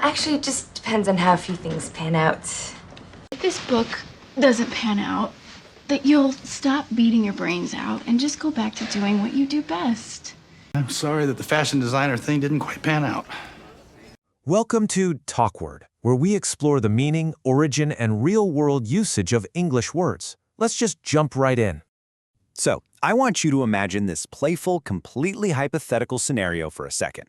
Actually, it just depends on how a few things pan out. If this book doesn't pan out, that you'll stop beating your brains out and just go back to doing what you do best. I'm sorry that the fashion designer thing didn't quite pan out. Welcome to Talkword, where we explore the meaning, origin, and real-world usage of English words. Let's just jump right in. So, I want you to imagine this playful, completely hypothetical scenario for a second.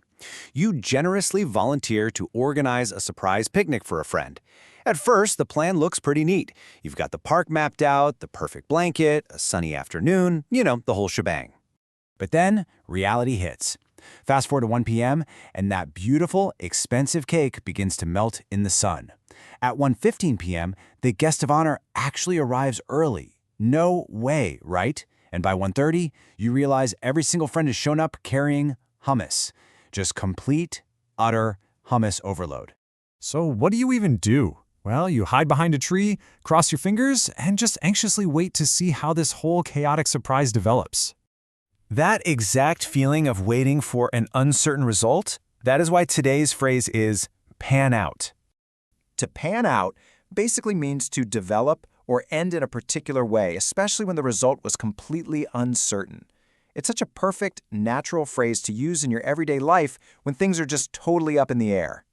You generously volunteer to organize a surprise picnic for a friend. At first, the plan looks pretty neat. You've got the park mapped out, the perfect blanket, a sunny afternoon, the whole shebang. But then, reality hits. Fast forward to 1 p.m., and that beautiful, expensive cake begins to melt in the sun. At 1:15 p.m., the guest of honor actually arrives early. No way, right? And by 1:30, you realize every single friend has shown up carrying hummus. Just complete, utter hummus overload. So what do you even do? Well, you hide behind a tree, cross your fingers, and just anxiously wait to see how this whole chaotic surprise develops. That exact feeling of waiting for an uncertain result, that is why today's phrase is pan out. To pan out basically means to develop or end in a particular way, especially when the result was completely uncertain. It's such a perfect, natural phrase to use in your everyday life when things are just totally up in the air.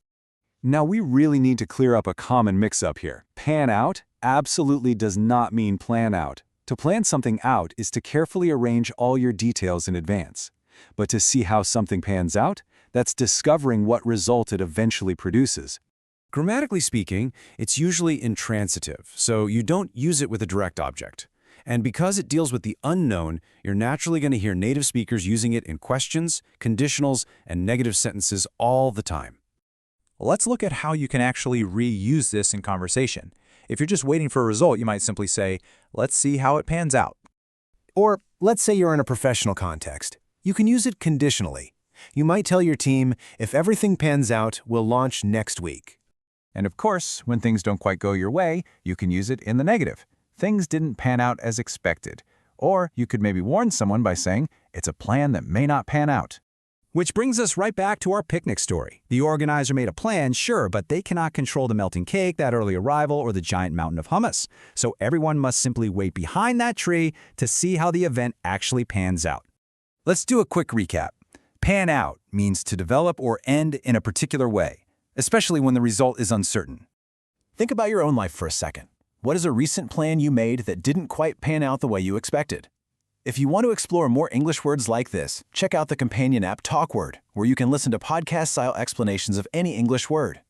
Now, we really need to clear up a common mix-up here. Pan out absolutely does not mean plan out. To plan something out is to carefully arrange all your details in advance. But to see how something pans out, that's discovering what result it eventually produces. Grammatically speaking, it's usually intransitive, so you don't use it with a direct object. And because it deals with the unknown, you're naturally going to hear native speakers using it in questions, conditionals, and negative sentences all the time. Let's look at how you can actually reuse this in conversation. If you're just waiting for a result, you might simply say, let's see how it pans out. Or let's say you're in a professional context. You can use it conditionally. You might tell your team, if everything pans out, we'll launch next week. And of course, when things don't quite go your way, you can use it in the negative. Things didn't pan out as expected. Or you could maybe warn someone by saying, it's a plan that may not pan out. Which brings us right back to our picnic story. The organizer made a plan, sure, but they cannot control the melting cake, that early arrival, or the giant mountain of hummus. So everyone must simply wait behind that tree to see how the event actually pans out. Let's do a quick recap. Pan out means to develop or end in a particular way, especially when the result is uncertain. Think about your own life for a second. What is a recent plan you made that didn't quite pan out the way you expected? If you want to explore more English words like this, check out the companion app Talkword, where you can listen to podcast-style explanations of any English word.